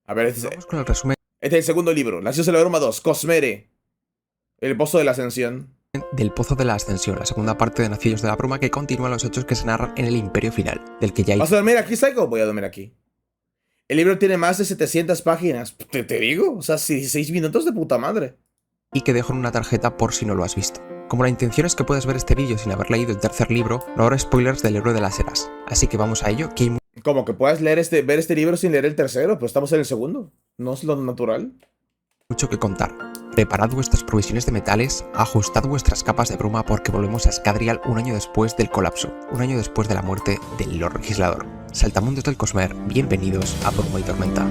A ver, Vamos con el resumen este es el segundo libro. Nacidos de la Bruma 2. Cosmere. El Pozo de la Ascensión. del Pozo de la Ascensión, la segunda parte de Nacidos de la Bruma que continúa los hechos que se narran en el Imperio Final, del que ya ¿Vas a dormir aquí, Psycho? Voy a dormir aquí. El libro tiene más de 700 páginas. ¿Te digo? O sea, 16 minutos de puta madre. y que dejo en una tarjeta por si no lo has visto. Como la intención es que puedas ver este vídeo sin haber leído el tercer libro, no habrá spoilers del Héroe de las Eras, así que vamos a ello, que hay Como que puedas ver este libro sin leer el tercero, pero estamos en el segundo. ¿No es lo natural? mucho que contar. Preparad vuestras provisiones de metales, ajustad vuestras capas de bruma porque volvemos a Scadrial un año después del colapso, un año después de la muerte del Lord Legislador. Saltamundos del Cosmer, bienvenidos a Bruma y Tormenta.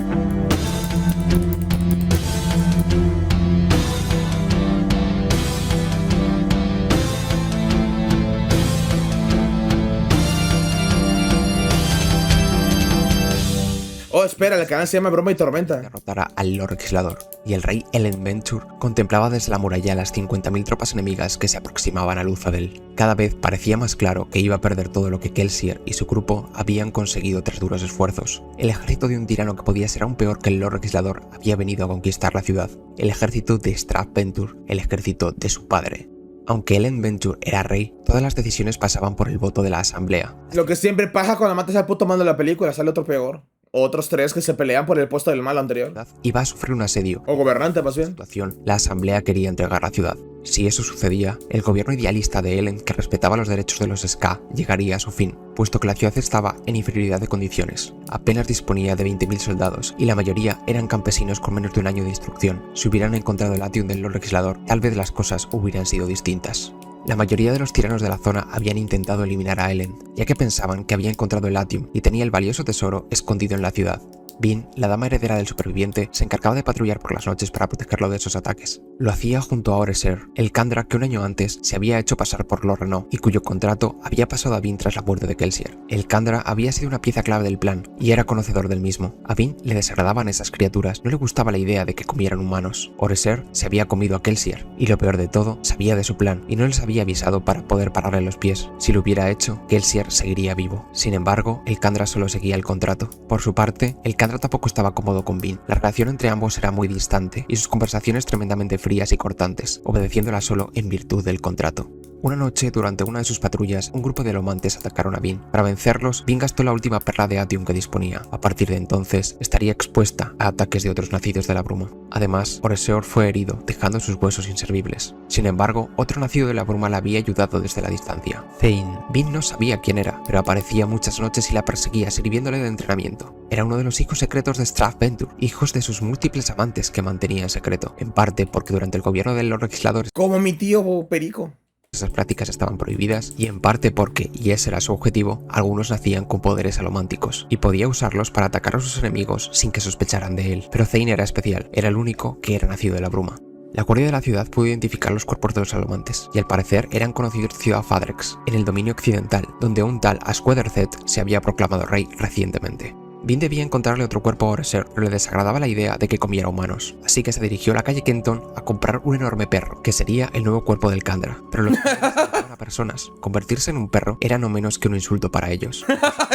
Oh, espera, el canal se llama Broma y Tormenta. Derrotara al Lord Legislador, y el rey Elendventure contemplaba desde la muralla las 50.000 tropas enemigas que se aproximaban a Luthadel. Cada vez parecía más claro que iba a perder todo lo que Kelsier y su grupo habían conseguido tras duros esfuerzos. El ejército de un tirano que podía ser aún peor que el Lord Legislador había venido a conquistar la ciudad. El ejército de Strathventure, el ejército de su padre. Aunque Elendventure era rey, todas las decisiones pasaban por el voto de la asamblea. Lo que siempre pasa cuando matas al puto mando de la película, sale otro peor. Otros tres que se pelean por el puesto del malo anterior. Iba a sufrir un asedio. O gobernante, más bien. Situación, la asamblea quería entregar la ciudad. Si eso sucedía, el gobierno idealista de Elend, que respetaba los derechos de los Ska, llegaría a su fin, puesto que la ciudad estaba en inferioridad de condiciones. Apenas disponía de 20.000 soldados, y la mayoría eran campesinos con menos de un año de instrucción. Si hubieran encontrado el Atium del Lord Legislador, tal vez las cosas hubieran sido distintas. La mayoría de los tiranos de la zona habían intentado eliminar a Elend, ya que pensaban que había encontrado el Atium y tenía el valioso tesoro escondido en la ciudad. Vin, la dama heredera del superviviente, se encargaba de patrullar por las noches para protegerlo de esos ataques. Lo hacía junto a Oreser, el Kandra que un año antes se había hecho pasar por Lord Renault y cuyo contrato había pasado a Vin tras la muerte de Kelsier. El Kandra había sido una pieza clave del plan y era conocedor del mismo. A Vin le desagradaban esas criaturas, no le gustaba la idea de que comieran humanos. Oreser se había comido a Kelsier y lo peor de todo, sabía de su plan y no les había avisado para poder pararle los pies. Si lo hubiera hecho, Kelsier seguiría vivo. Sin embargo, el Kandra solo seguía el contrato. Por su parte, el Kandra tampoco estaba cómodo con Vin. La relación entre ambos era muy distante y sus conversaciones tremendamente frías y cortantes, obedeciéndola solo en virtud del contrato. Una noche, durante una de sus patrullas, un grupo de alomantes atacaron a Vin. Para vencerlos, Vin gastó la última perla de Atium que disponía. A partir de entonces, estaría expuesta a ataques de otros nacidos de la bruma. Además, Oreseor fue herido, dejando sus huesos inservibles. Sin embargo, otro nacido de la bruma la había ayudado desde la distancia. Thane. Vin no sabía quién era, pero aparecía muchas noches y la perseguía, sirviéndole de entrenamiento. Era uno de los hijos secretos de Strathventure, hijos de sus múltiples amantes que mantenía en secreto, en parte porque durante el gobierno del Lord Legislador Como mi tío Perico. esas prácticas estaban prohibidas y en parte porque, y ese era su objetivo, algunos nacían con poderes alománticos y podía usarlos para atacar a sus enemigos sin que sospecharan de él. Pero Thane era especial, era el único que era nacido de la bruma. La guardia de la ciudad pudo identificar los cuerpos de los alomantes y al parecer eran conocidos de Ciudad Fadrex, en el dominio occidental, donde un tal Asquederzet se había proclamado rey recientemente. Vin debía encontrarle otro cuerpo a Oreser, pero le desagradaba la idea de que comiera humanos, así que se dirigió a la calle Kenton a comprar un enorme perro, que sería el nuevo cuerpo del Kandra. Pero los eran a personas. Convertirse en un perro era no menos que un insulto para ellos.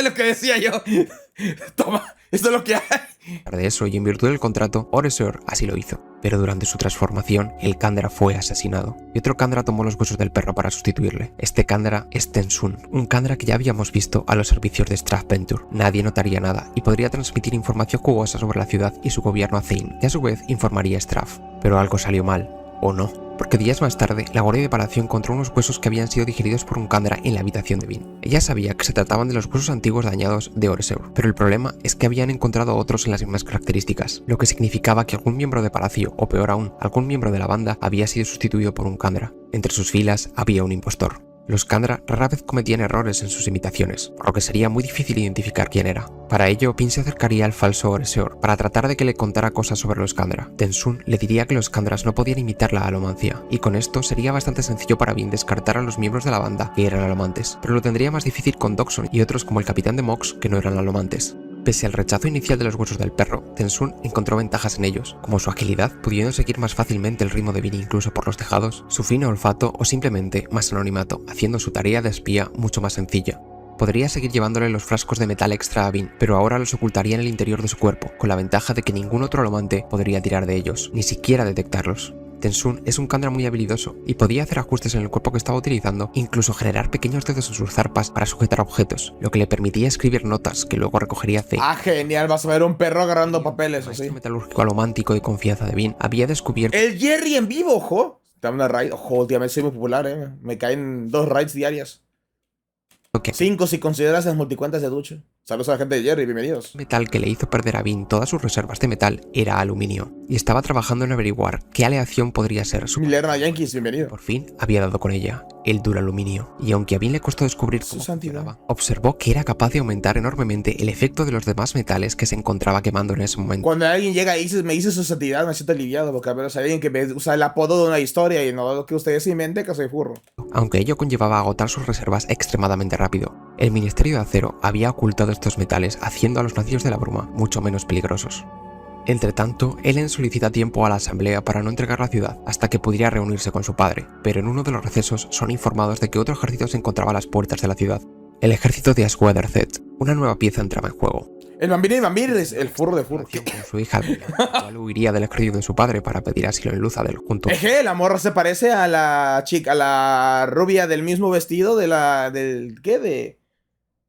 Lo que decía yo. Toma, esto es lo que hay. De eso, y en virtud del contrato, Oreser así lo hizo. Pero durante su transformación, el Kandra fue asesinado, y otro Kandra tomó los huesos del perro para sustituirle. Este Kandra es Tensun, un Kandra que ya habíamos visto a los servicios de Strathventure. Nadie notaría nada, y podría transmitir información jugosa sobre la ciudad y su gobierno a Thane, que a su vez informaría a Strath. Pero algo salió mal, o no. Porque días más tarde, la guardia de palacio encontró unos huesos que habían sido digeridos por un Kandra en la habitación de Vin. Ella sabía que se trataban de los huesos antiguos dañados de Oreseur, pero el problema es que habían encontrado otros en las mismas características, lo que significaba que algún miembro de palacio, o peor aún, algún miembro de la banda, había sido sustituido por un Kandra. Entre sus filas había un impostor. Los Kandra rara vez cometían errores en sus imitaciones, por lo que sería muy difícil identificar quién era. Para ello, Vin se acercaría al falso Oreseor para tratar de que le contara cosas sobre los Kandra. Tensun le diría que los Kandras no podían imitar la alomancia, y con esto sería bastante sencillo para Vin descartar a los miembros de la banda que eran alomantes, pero lo tendría más difícil con Doxon y otros como el capitán de Mox que no eran alomantes. Pese al rechazo inicial de los huesos del perro, Tensun encontró ventajas en ellos, como su agilidad, pudiendo seguir más fácilmente el ritmo de Vin incluso por los tejados, su fino olfato o simplemente más anonimato, haciendo su tarea de espía mucho más sencilla. Podría seguir llevándole los frascos de metal extra a Vin, pero ahora los ocultaría en el interior de su cuerpo, con la ventaja de que ningún otro alomante podría tirar de ellos, ni siquiera detectarlos. Tensun es un Kandra muy habilidoso y podía hacer ajustes en el cuerpo que estaba utilizando, incluso generar pequeños dedos en sus zarpas para sujetar objetos, lo que le permitía escribir notas que luego recogería Zane. Ah, genial, vas a ver un perro agarrando papeles, El así. maestro metalúrgico alomántico de confianza de Vin había descubierto El Jerry en vivo, ojo. Dame una raid. Ojo, últimamente soy muy popular, Me caen 2 raids diarias. que 5 si consideras las multicuentas de Ducho. Saludos a la gente de Jerry, bienvenidos. el metal que le hizo perder a Vin todas sus reservas de metal era aluminio, y estaba trabajando en averiguar qué aleación podría ser su... Milerna Yankees, bienvenido. Por fin había dado con ella, el duraluminio, y aunque a Vin le costó descubrir Su cómo santidad. funcionaba, observó que era capaz de aumentar enormemente el efecto de los demás metales que se encontraba quemando en ese momento. Cuando alguien llega y me dice su santidad, me siento aliviado, porque a ver, hay alguien que me usa el apodo de una historia y no lo que ustedes inventen, que soy furro. Aunque ello conllevaba agotar sus reservas extremadamente rápido, el Ministerio de Acero había ocultado estos metales haciendo a los nacidos de la bruma mucho menos peligrosos. Entretanto, Ellen solicita tiempo a la asamblea para no entregar la ciudad hasta que pudiera reunirse con su padre, pero en uno de los recesos son informados de que otro ejército se encontraba a las puertas de la ciudad. El ejército de Aswaderzet. Una nueva pieza entraba en juego. El vampiro es el furro de furro. Con su hija Bella, la cual huiría del ejército de su padre para pedir asilo en Luzadel junto Eje, la morra se parece a la chica, a la rubia del mismo vestido de la... ¿Qué?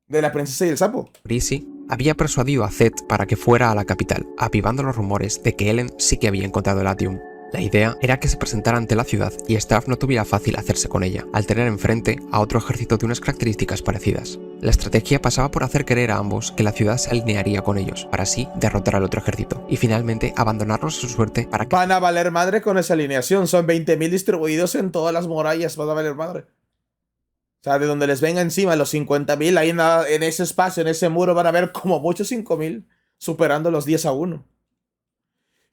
De la princesa y el sapo. Brisi. Había persuadido a Zed para que fuera a la capital, avivando los rumores de que Ellen sí que había encontrado el Atium. La idea era que se presentara ante la ciudad y Staff no tuviera fácil hacerse con ella, al tener enfrente a otro ejército de unas características parecidas. La estrategia pasaba por hacer creer a ambos que la ciudad se alinearía con ellos, para así derrotar al otro ejército, y finalmente abandonarlos a su suerte para que... Van a valer madre con esa alineación. Son 20.000 distribuidos en todas las murallas. Van a valer madre. O sea, de donde les venga encima los 50.000, ahí en ese espacio, en ese muro, van a ver como muchos 5.000, superando los 10-1.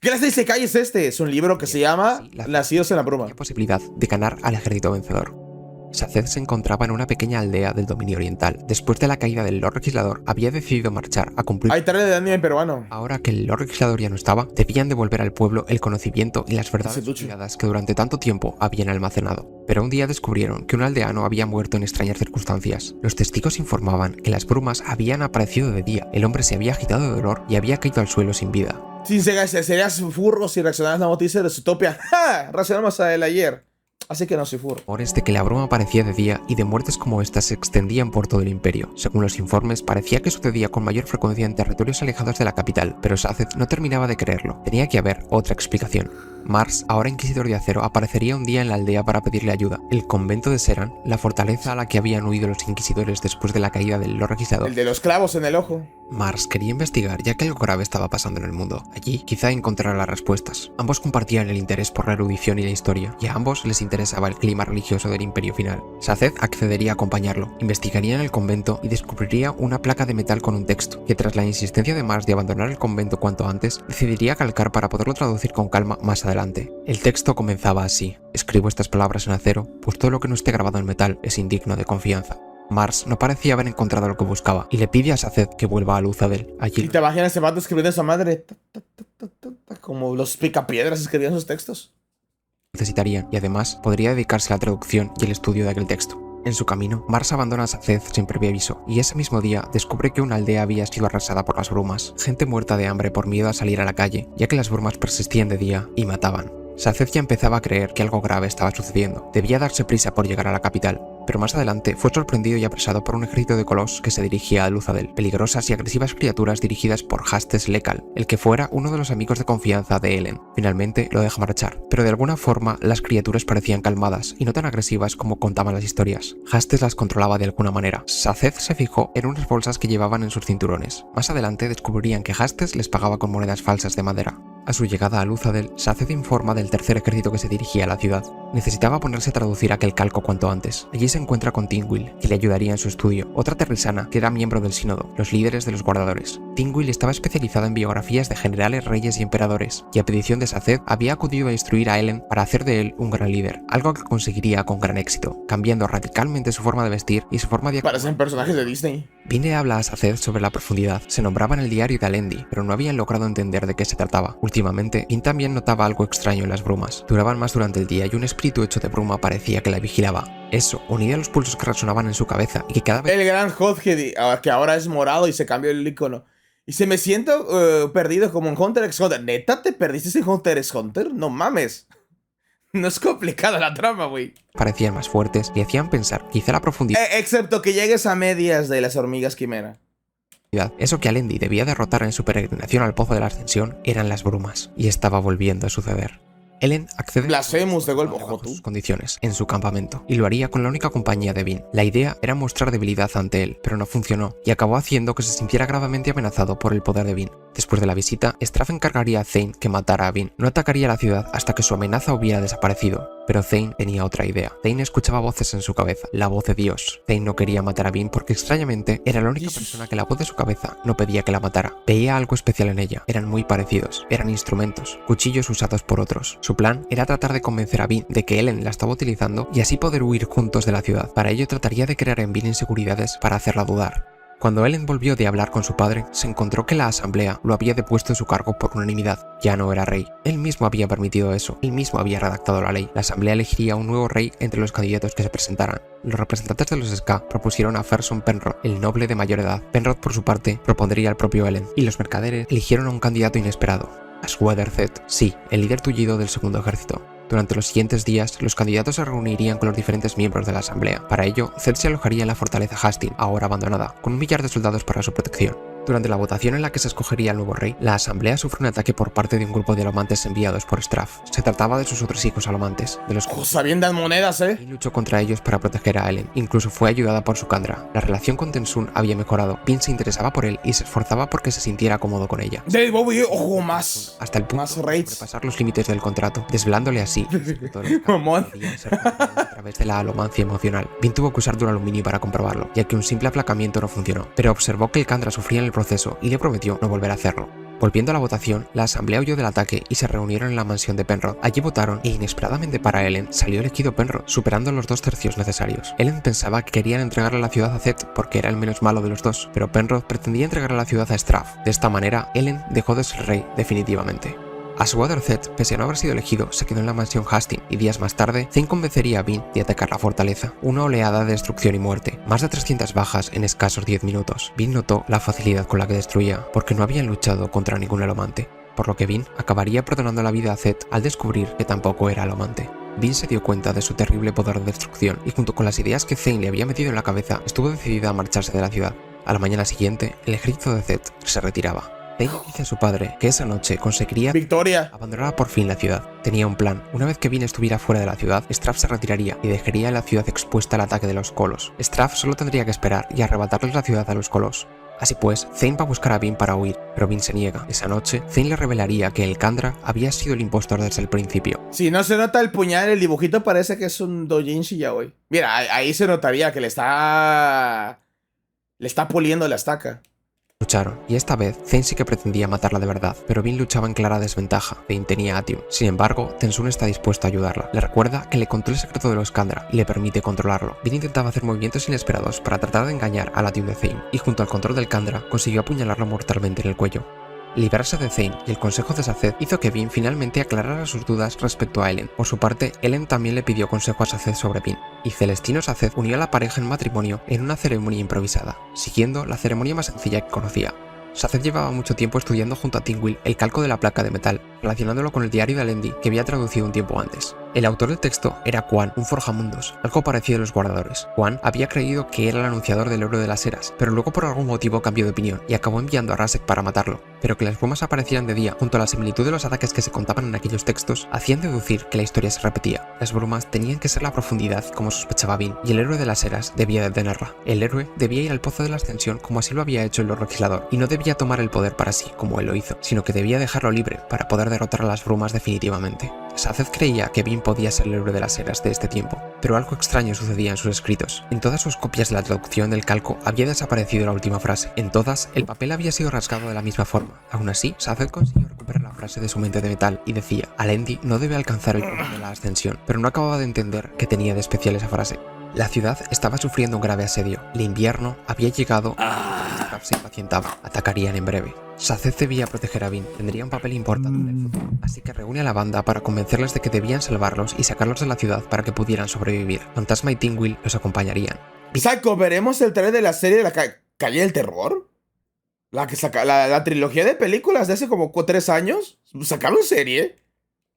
¿Qué les dice Isekai es este? Es un libro que se llama Nacidos en la Bruma. La posibilidad de ganar al ejército vencedor. Saced se encontraba en una pequeña aldea del dominio oriental. Después de la caída del Lord Legislador, había decidido marchar a cumplir... Hay tarde de anime peruano. Ahora que el Lord Legislador ya no estaba, debían devolver al pueblo el conocimiento y las verdades olvidadas que durante tanto tiempo habían almacenado. Pero un día descubrieron que un aldeano había muerto en extrañas circunstancias. Los testigos informaban que las brumas habían aparecido de día, el hombre se había agitado de dolor y había caído al suelo sin vida. Sin serías furro si reaccionaras a la noticia de Zootopia. ¡Ja! Reaccionamos a él ayer. Así que no soy furro. Rumores de que la bruma aparecía de día y de muertes como estas se extendían por todo el imperio. Según los informes, parecía que sucedía con mayor frecuencia en territorios alejados de la capital, pero Saced no terminaba de creerlo. Tenía que haber otra explicación. Mars, ahora inquisidor de acero, aparecería un día en la aldea para pedirle ayuda. El convento de Seran, la fortaleza a la que habían huido los inquisidores después de la caída del Lord Legislador. El de los clavos en el ojo. Mars quería investigar, ya que algo grave estaba pasando en el mundo. Allí, quizá encontrara las respuestas. Ambos compartían el interés por la erudición y la historia, y a ambos les interesaba el clima religioso del imperio final. Saced accedería a acompañarlo, investigaría en el convento y descubriría una placa de metal con un texto, que tras la insistencia de Mars de abandonar el convento cuanto antes, decidiría calcar para poderlo traducir con calma más adelante. El texto comenzaba así: escribo estas palabras en acero, pues todo lo que no esté grabado en metal es indigno de confianza. Mars no parecía haber encontrado lo que buscaba y le pide a Saced que vuelva a Luzadel. Allí... ¿Y te imaginas ese vato escribiendo a esa madre? Como los picapiedras escribían sus textos. Necesitarían, y además podría dedicarse a la traducción y el estudio de aquel texto. En su camino, Mars abandona a Saced sin previo aviso, y ese mismo día descubre que una aldea había sido arrasada por las brumas, gente muerta de hambre por miedo a salir a la calle, ya que las brumas persistían de día y mataban. Saced ya empezaba a creer que algo grave estaba sucediendo. Debía darse prisa por llegar a la capital, pero más adelante fue sorprendido y apresado por un ejército de Kolos que se dirigía a Luzadel, peligrosas y agresivas criaturas dirigidas por Hastes Lekal, el que fuera uno de los amigos de confianza de Ellen. Finalmente lo deja marchar, pero de alguna forma las criaturas parecían calmadas y no tan agresivas como contaban las historias. Hastes las controlaba de alguna manera. Saced se fijó en unas bolsas que llevaban en sus cinturones. Más adelante descubrirían que Hastes les pagaba con monedas falsas de madera. A su llegada a Luzadel, Saced informa del tercer ejército que se dirigía a la ciudad. Necesitaba ponerse a traducir aquel calco cuanto antes. Allí se encuentra con Tingwil, que le ayudaría en su estudio, otra terrisana que era miembro del sínodo, los líderes de los guardadores. Tingwil estaba especializada en biografías de generales, reyes y emperadores, y a petición de Saced había acudido a instruir a Ellen para hacer de él un gran líder, algo que conseguiría con gran éxito, cambiando radicalmente su forma de vestir y su forma de... Parecen personajes de Disney. Vine habla a Saced sobre la profundidad. Se nombraba en el diario de Alendi, pero no habían logrado entender de qué se trataba. Últimamente, Vin también notaba algo extraño en las brumas. Duraban más durante el día y un espíritu hecho de bruma parecía que la vigilaba. Eso, unido a los pulsos que resonaban en su cabeza y que cada vez... El gran Hothead, que ahora es morado y se cambió el icono. Y se me siento perdido como en Hunter x Hunter. ¿Neta te perdiste en Hunter x Hunter? No mames. No es complicada la trama, güey. parecían más fuertes y hacían pensar, quizá la profundidad... Excepto que llegues a medias de las hormigas quimera. Eso que Alendi debía derrotar en su peregrinación al Pozo de la Ascensión eran las brumas, y estaba volviendo a suceder. Ellen accede Blasphemous de golpe, bajo ojo tú. sus condiciones en su campamento, y lo haría con la única compañía de Vin. La idea era mostrar debilidad ante él, pero no funcionó, y acabó haciendo que se sintiera gravemente amenazado por el poder de Vin. Después de la visita, Straff encargaría a Thane que matara a Vin. No atacaría la ciudad hasta que su amenaza hubiera desaparecido, pero Thane tenía otra idea. Thane escuchaba voces en su cabeza, la voz de Dios. Thane no quería matar a Vin porque extrañamente era la única persona que la voz de su cabeza no pedía que la matara. Veía algo especial en ella, eran muy parecidos, eran instrumentos, cuchillos usados por otros. Su plan era tratar de convencer a Vin de que Ellen la estaba utilizando y así poder huir juntos de la ciudad. Para ello trataría de crear en Vin inseguridades para hacerla dudar. Cuando Ellen volvió de hablar con su padre, se encontró que la asamblea lo había depuesto de su cargo por unanimidad. Ya no era rey. Él mismo había permitido eso. Él mismo había redactado la ley. La asamblea elegiría un nuevo rey entre los candidatos que se presentaran. Los representantes de los Ska propusieron a Ferson Penrod, el noble de mayor edad. Penrod, por su parte, propondría al propio Ellen. Y los mercaderes eligieron a un candidato inesperado. Aswader Thet, sí, el líder tullido del segundo ejército. Durante los siguientes días, los candidatos se reunirían con los diferentes miembros de la asamblea. Para ello, Thet se alojaría en la fortaleza Hastings, ahora abandonada, con 1 millar de soldados para su protección. Durante la votación en la que se escogería el nuevo rey, la asamblea sufre un ataque por parte de un grupo de alomantes enviados por Straff. Se trataba de sus otros hijos alomantes, de los que sabiendan monedas, y luchó contra ellos para proteger a Ellen. Incluso fue ayudada por su Kandra. La relación con Tensun había mejorado. Vin se interesaba por él y se esforzaba porque se sintiera cómodo con ella. David Bowie, ojo, más. Hasta el punto Más de raids. sobrepasar los límites del contrato, desvelándole así el secreto de los Mamón. podían ser controlados a través de la alomancia emocional. Vin tuvo que usar duraluminio para comprobarlo, ya que un simple aplacamiento no funcionó, pero observó que el Kandra sufría en el proceso y le prometió no volver a hacerlo. Volviendo a la votación, la asamblea huyó del ataque y se reunieron en la mansión de Penrod. Allí votaron e inesperadamente para Ellen salió elegido Penrod, superando los 2 tercios necesarios. Ellen pensaba que querían entregarle la ciudad a Thet porque era el menos malo de los dos, pero Penrod pretendía entregarle la ciudad a Straff. De esta manera, Ellen dejó de ser rey definitivamente. Aswader Thet, pese a no haber sido elegido, se quedó en la mansión Hastings y días más tarde, Thane convencería a Vin de atacar la fortaleza. Una oleada de destrucción y muerte, más de 300 bajas en escasos 10 minutos. Vin notó la facilidad con la que destruía, porque no habían luchado contra ningún alomante, por lo que Vin acabaría perdonando la vida a Thet al descubrir que tampoco era alomante. Vin se dio cuenta de su terrible poder de destrucción y junto con las ideas que Thane le había metido en la cabeza, estuvo decidida a marcharse de la ciudad. A la mañana siguiente, el ejército de Thet se retiraba. Thane dice a su padre que esa noche conseguiría Victoria. abandonar por fin la ciudad. Tenía un plan. Una vez que Vin estuviera fuera de la ciudad, Straff se retiraría y dejaría la ciudad expuesta al ataque de los Kolos. Straff solo tendría que esperar y arrebatarles la ciudad a los Kolos. Así pues, Thane va a buscar a Vin para huir, pero Vin se niega. Esa noche, Thane le revelaría que el Kandra había sido el impostor desde el principio. Si no se nota el puñal, el dibujito parece que es un Dojinshi Yaoi. Mira, ahí se notaría que le está puliendo la estaca. Lucharon, y esta vez Thane sí que pretendía matarla de verdad, pero Vin luchaba en clara desventaja. Thane tenía Atium. Sin embargo, Tensun está dispuesto a ayudarla. Le recuerda que le contó el secreto de los Kandra y le permite controlarlo. Vin intentaba hacer movimientos inesperados para tratar de engañar al Atium de Thane, y junto al control del Kandra consiguió apuñalarlo mortalmente en el cuello. Librarse de Thane y el consejo de Saced hizo que Vin finalmente aclarara sus dudas respecto a Ellen. Por su parte, Ellen también le pidió consejo a Saced sobre Vin, y Celestino Saced unió a la pareja en matrimonio en una ceremonia improvisada, siguiendo la ceremonia más sencilla que conocía. Saced llevaba mucho tiempo estudiando junto a Tingwil el calco de la placa de metal, relacionándolo con el diario de Alendi que había traducido un tiempo antes. El autor del texto era Quan, un forjamundos, algo parecido a los guardadores. Quan había creído que era el anunciador del héroe de las eras, pero luego por algún motivo cambió de opinión y acabó enviando a Rasek para matarlo. Pero que las brumas aparecieran de día, junto a la similitud de los ataques que se contaban en aquellos textos, hacían deducir que la historia se repetía. Las brumas tenían que ser la profundidad, como sospechaba Vin, y el héroe de las eras debía detenerla. El héroe debía ir al pozo de la ascensión como así lo había hecho el Lord Legislador, y no debía tomar el poder para sí, como él lo hizo, sino que debía dejarlo libre para poder derrotar a las brumas definitivamente. Saced creía que Vin podía ser el héroe de las eras de este tiempo, pero algo extraño sucedía en sus escritos. En todas sus copias de la traducción del calco había desaparecido la última frase. En todas, el papel había sido rasgado de la misma forma. Aún así, Saced consiguió recuperar la frase de su mente de metal y decía: Alendi no debe alcanzar el punto de la ascensión, pero no acababa de entender qué tenía de especial esa frase. La ciudad estaba sufriendo un grave asedio. El invierno había llegado y Straff se impacientaba. Atacarían en breve. Saced debía proteger a Bean, tendría un papel importante en el futuro, así que reúne a la banda para convencerles de que debían salvarlos y sacarlos de la ciudad para que pudieran sobrevivir. Fantasma y Tingwell los acompañarían. Psycho, ¿veremos el trailer de la serie de la Calle del Terror? La que saca la trilogía de películas de hace como 3 años. ¿Sacaron serie?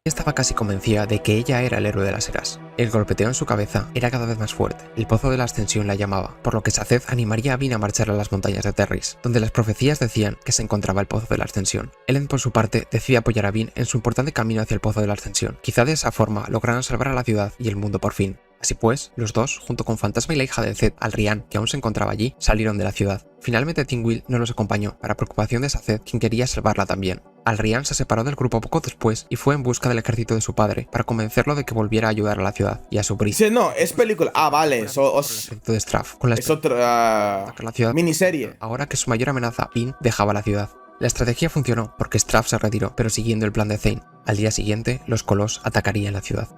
Estaba casi convencida de que ella era el héroe de las eras. El golpeteo en su cabeza era cada vez más fuerte. El pozo de la ascensión la llamaba, por lo que Saced animaría a Bean a marchar a las montañas de Terris, donde las profecías decían que se encontraba el pozo de la ascensión. Ellen, por su parte, decide apoyar a Bean en su importante camino hacia el pozo de la ascensión. Quizá de esa forma lograran salvar a la ciudad y el mundo por fin. Así pues, los dos, junto con Fantasma y la hija de Zed, Alrian, que aún se encontraba allí, salieron de la ciudad. Finalmente Tingwell no los acompañó, para preocupación de Saced, quien quería salvarla también. Alrian se separó del grupo poco después y fue en busca del ejército de su padre, para convencerlo de que volviera a ayudar a la ciudad y a su prisa. Sí, no, es película. Ah, vale, El ejército de Straff, con la es otra atacar la ciudad miniserie. ahora que su mayor amenaza, Bean, dejaba la ciudad. La estrategia funcionó porque Straff se retiró, pero siguiendo el plan de Thane. Al día siguiente, los Colossus atacarían la ciudad.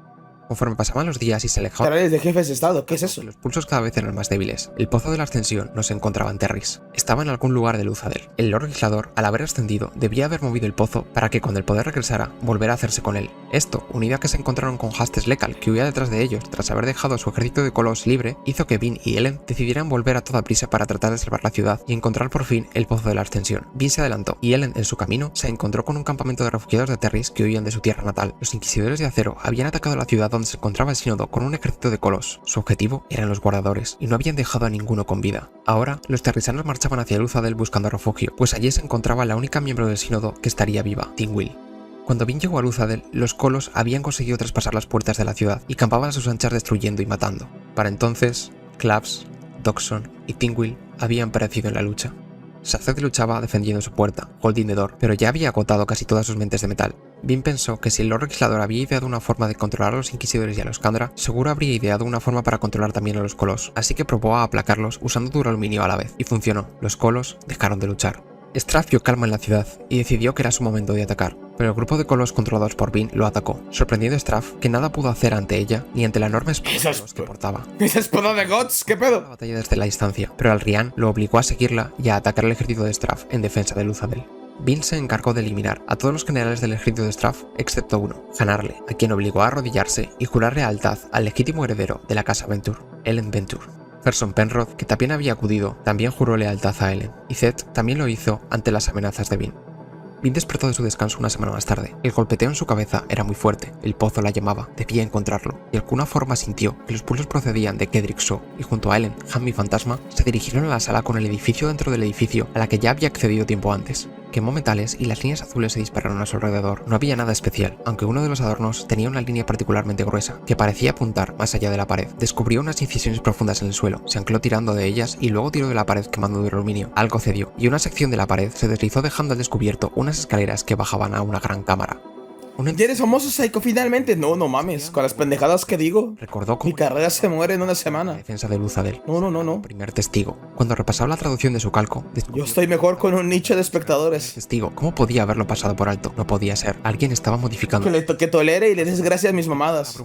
Conforme pasaban los días y se alejaban Canales de jefes de estado, ¿qué es eso? los pulsos cada vez eran más débiles. El pozo de la ascensión no se encontraba en Terris. Estaba en algún lugar de Luthadel. El Lord Legislador, al haber ascendido, debía haber movido el pozo para que cuando el poder regresara, volviera a hacerse con él. Esto, unido a que se encontraron con Hastes Lekal, que huía detrás de ellos tras haber dejado a su ejército de Colossus libre, hizo que Bean y Ellen decidieran volver a toda prisa para tratar de salvar la ciudad y encontrar por fin el pozo de la ascensión. Bean se adelantó y Ellen, en su camino, se encontró con un campamento de refugiados de Terris que huían de su tierra natal. Los Inquisidores de Acero habían atacado la ciudad donde se encontraba el sínodo con un ejército de Colossus. Su objetivo eran los guardadores, y no habían dejado a ninguno con vida. Ahora, los terrisanos marchaban hacia Luthadel buscando refugio, pues allí se encontraba la única miembro del sínodo que estaría viva, Tingwell. Cuando Bean llegó a Luthadel, los Colossus habían conseguido traspasar las puertas de la ciudad y campaban a sus anchas destruyendo y matando. Para entonces, Clavs, Dockson y Tingwell habían perecido en la lucha. Saced luchaba defendiendo su puerta, holding the door, pero ya había agotado casi todas sus mentes de metal. Bean pensó que si el Lord Legislador había ideado una forma de controlar a los Inquisidores y a los Kandra, seguro habría ideado una forma para controlar también a los Colossus, así que probó a aplacarlos usando duraluminio a la vez, y funcionó. Los Colossus dejaron de luchar. Straff vio calma en la ciudad y decidió que era su momento de atacar, pero el grupo de Colossus controlados por Bean lo atacó, sorprendiendo a Straff que nada pudo hacer ante ella ni ante la enorme espada que portaba. ¿Esa espada de Gods? ¿Qué pedo? La batalla desde la distancia, pero Alrian lo obligó a seguirla y a atacar al ejército de Straff en defensa de Luthadel. Bean se encargó de eliminar a todos los generales del ejército de Straff excepto uno, Hanarle, a quien obligó a arrodillarse y jurar lealtad al legítimo heredero de la casa Venture, Ellen Venture. Ferson Penrod, que también había acudido, también juró lealtad a Ellen, y Zed también lo hizo ante las amenazas de Bean. Bean despertó de su descanso una semana más tarde. El golpeteo en su cabeza era muy fuerte, el pozo la llamaba, debía encontrarlo, y de alguna forma sintió que los pulsos procedían de Kedrick Shaw, y junto a Ellen, Ham y Fantasma se dirigieron a la sala con el edificio dentro del edificio a la que ya había accedido tiempo antes. Quemó metales y las líneas azules se dispararon a su alrededor. No había nada especial, aunque uno de los adornos tenía una línea particularmente gruesa, que parecía apuntar más allá de la pared. Descubrió unas incisiones profundas en el suelo, se ancló tirando de ellas y luego tiró de la pared quemando de aluminio. Algo cedió, y una sección de la pared se deslizó dejando al descubierto unas escaleras que bajaban a una gran cámara. ¿Ya eres famoso, Psycho, finalmente? No, no mames, con las pendejadas que digo. Recordó cómo Mi carrera se muere en una la semana. defensa de Luthadel. No. Primer testigo. Cuando repasaba la traducción de su calco, Yo estoy mejor con un nicho de espectadores. testigo. ¿Cómo podía haberlo pasado por alto? No podía ser. Alguien estaba modificando. Que tolere y le des gracias a mis mamadas.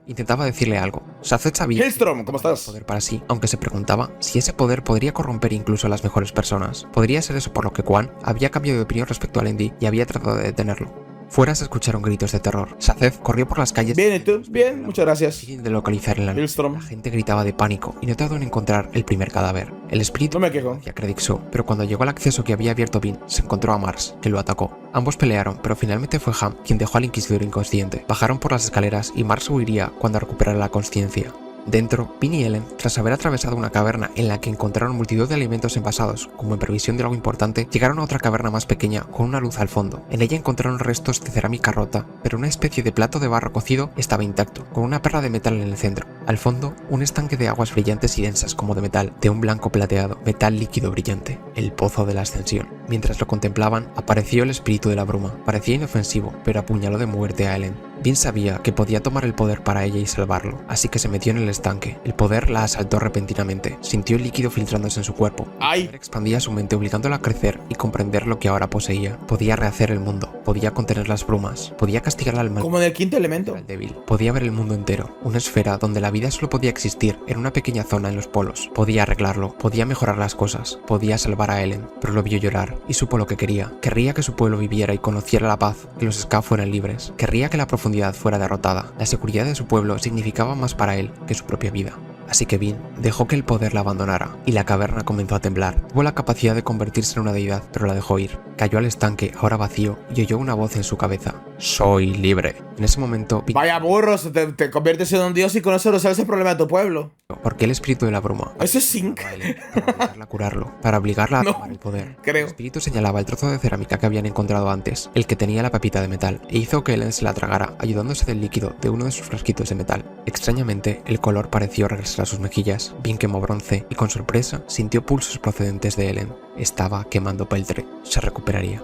Intentaba decirle algo. Saced sabía Hellstrom, ¿cómo estás? poder para sí, aunque se preguntaba si ese poder podría corromper incluso a las mejores personas. Podría ser eso por lo que Quan había cambiado de opinión respecto a Lendi y había tratado de detenerlo. Fuera se escucharon gritos de terror. Saced corrió por las calles. Bien, ¿y tú? Bien, muchas gracias. Sin de localizar en la noche. Hellstrom. La gente gritaba de pánico y no tardó en encontrar el primer cadáver. El espíritu No me quejo. hacia Kedrick Shaw, pero cuando llegó al acceso que había abierto Bean, se encontró a Mars, que lo atacó. Ambos pelearon, pero finalmente fue Ham quien dejó al Inquisidor inconsciente. Bajaron por las escaleras y Mars huiría cuando recuperara la consciencia. Dentro, Bean y Ellen, tras haber atravesado una caverna en la que encontraron multitud de alimentos envasados, como en previsión de algo importante, llegaron a otra caverna más pequeña con una luz al fondo. En ella encontraron restos de cerámica rota, pero una especie de plato de barro cocido estaba intacto, con una perla de metal en el centro. Al fondo, un estanque de aguas brillantes y densas como de metal, de un blanco plateado, metal líquido brillante, el pozo de la ascensión. Mientras lo contemplaban, apareció el espíritu de la bruma. Parecía inofensivo, pero apuñaló de muerte a Ellen. Bean sabía que podía tomar el poder para ella y salvarlo, así que se metió en el estanque. El poder la asaltó repentinamente. Sintió el líquido filtrándose en su cuerpo. ¡Ay! El poder expandía su mente obligándola a crecer y comprender lo que ahora poseía. Podía rehacer el mundo. podía contener las brumas, podía castigar al mal Como en el quinto elemento. al débil, podía ver el mundo entero, una esfera donde la vida solo podía existir en una pequeña zona en los polos. Podía arreglarlo, podía mejorar las cosas, podía salvar a Ellen, pero lo vio llorar y supo lo que quería. Querría que su pueblo viviera y conociera la paz, que los Ska fueran libres. Querría que la profundidad fuera derrotada. La seguridad de su pueblo significaba más para él que su propia vida. Así que Vin dejó que el poder la abandonara y la caverna comenzó a temblar. Tuvo la capacidad de convertirse en una deidad, pero la dejó ir. Cayó al estanque, ahora vacío, y oyó una voz en su cabeza. Soy libre. En ese momento, Vin Vaya burros, te conviertes en un dios y con eso resuelves el problema de tu pueblo. porque el espíritu de la bruma Eso es Zinc. para obligarla a curarlo, para obligarla a No, tomar el poder. El creo. espíritu señalaba el trozo de cerámica que habían encontrado antes, el que tenía la pepita de metal, e hizo que Ellen se la tragara, ayudándose del líquido de uno de sus frasquitos de metal. Extrañamente, el color pareció regresar a sus mejillas. Vin quemó bronce y con sorpresa sintió pulsos procedentes de Ellen. Estaba quemando peltre. Se recuperaría.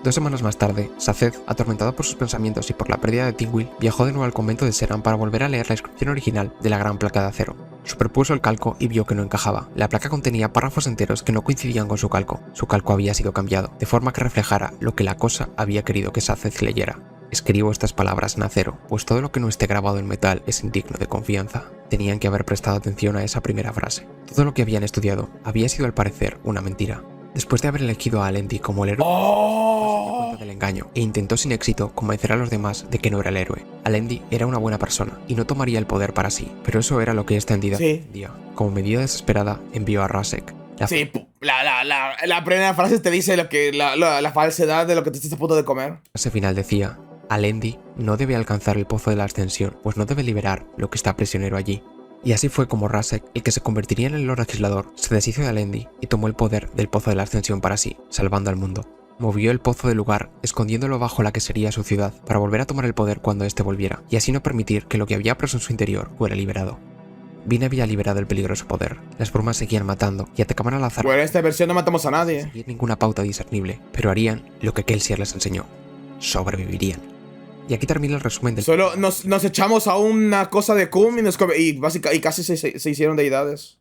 2 semanas más tarde, Saced, atormentado por sus pensamientos y por la pérdida de Tingwil, viajó de nuevo al convento de Seran para volver a leer la inscripción original de la gran placa de acero. Superpuso el calco y vio que no encajaba. La placa contenía párrafos enteros que no coincidían con su calco. Su calco había sido cambiado, de forma que reflejara lo que la cosa había querido que Saced leyera. Escribo estas palabras en acero, pues todo lo que no esté grabado en metal es indigno de confianza. Tenían que haber prestado atención a esa primera frase. Todo lo que habían estudiado había sido al parecer una mentira. Después de haber elegido a Alendi como el héroe, se dio cuenta del engaño e intentó sin éxito convencer a los demás de que no era el héroe. Alendi era una buena persona y no tomaría el poder para sí, pero eso era lo que esta entidad pretendía. Como medida desesperada, envió a Rasek. Sí, la primera frase te dice lo que la falsedad de lo que te estás a punto de comer. La frase final decía: Alendi no debe alcanzar el pozo de la ascensión, pues no debe liberar lo que está prisionero allí. Y así fue como Rasek, el que se convertiría en el Lord Legislador, se deshizo de Alendi y tomó el poder del pozo de la ascensión para sí, salvando al mundo. Movió el pozo del lugar, escondiéndolo bajo la que sería su ciudad, para volver a tomar el poder cuando éste volviera, y así no permitir que lo que había preso en su interior fuera liberado. Vin había liberado el peligroso poder. Las brumas seguían matando y atacaban al azar. Bueno, en esta versión no matamos a nadie. Sin seguir ninguna pauta discernible, pero harían lo que Kelsier les enseñó. Sobrevivirían. Y aquí termina el resumen del... Solo nos echamos a una cosa de Kum y casi se hicieron deidades.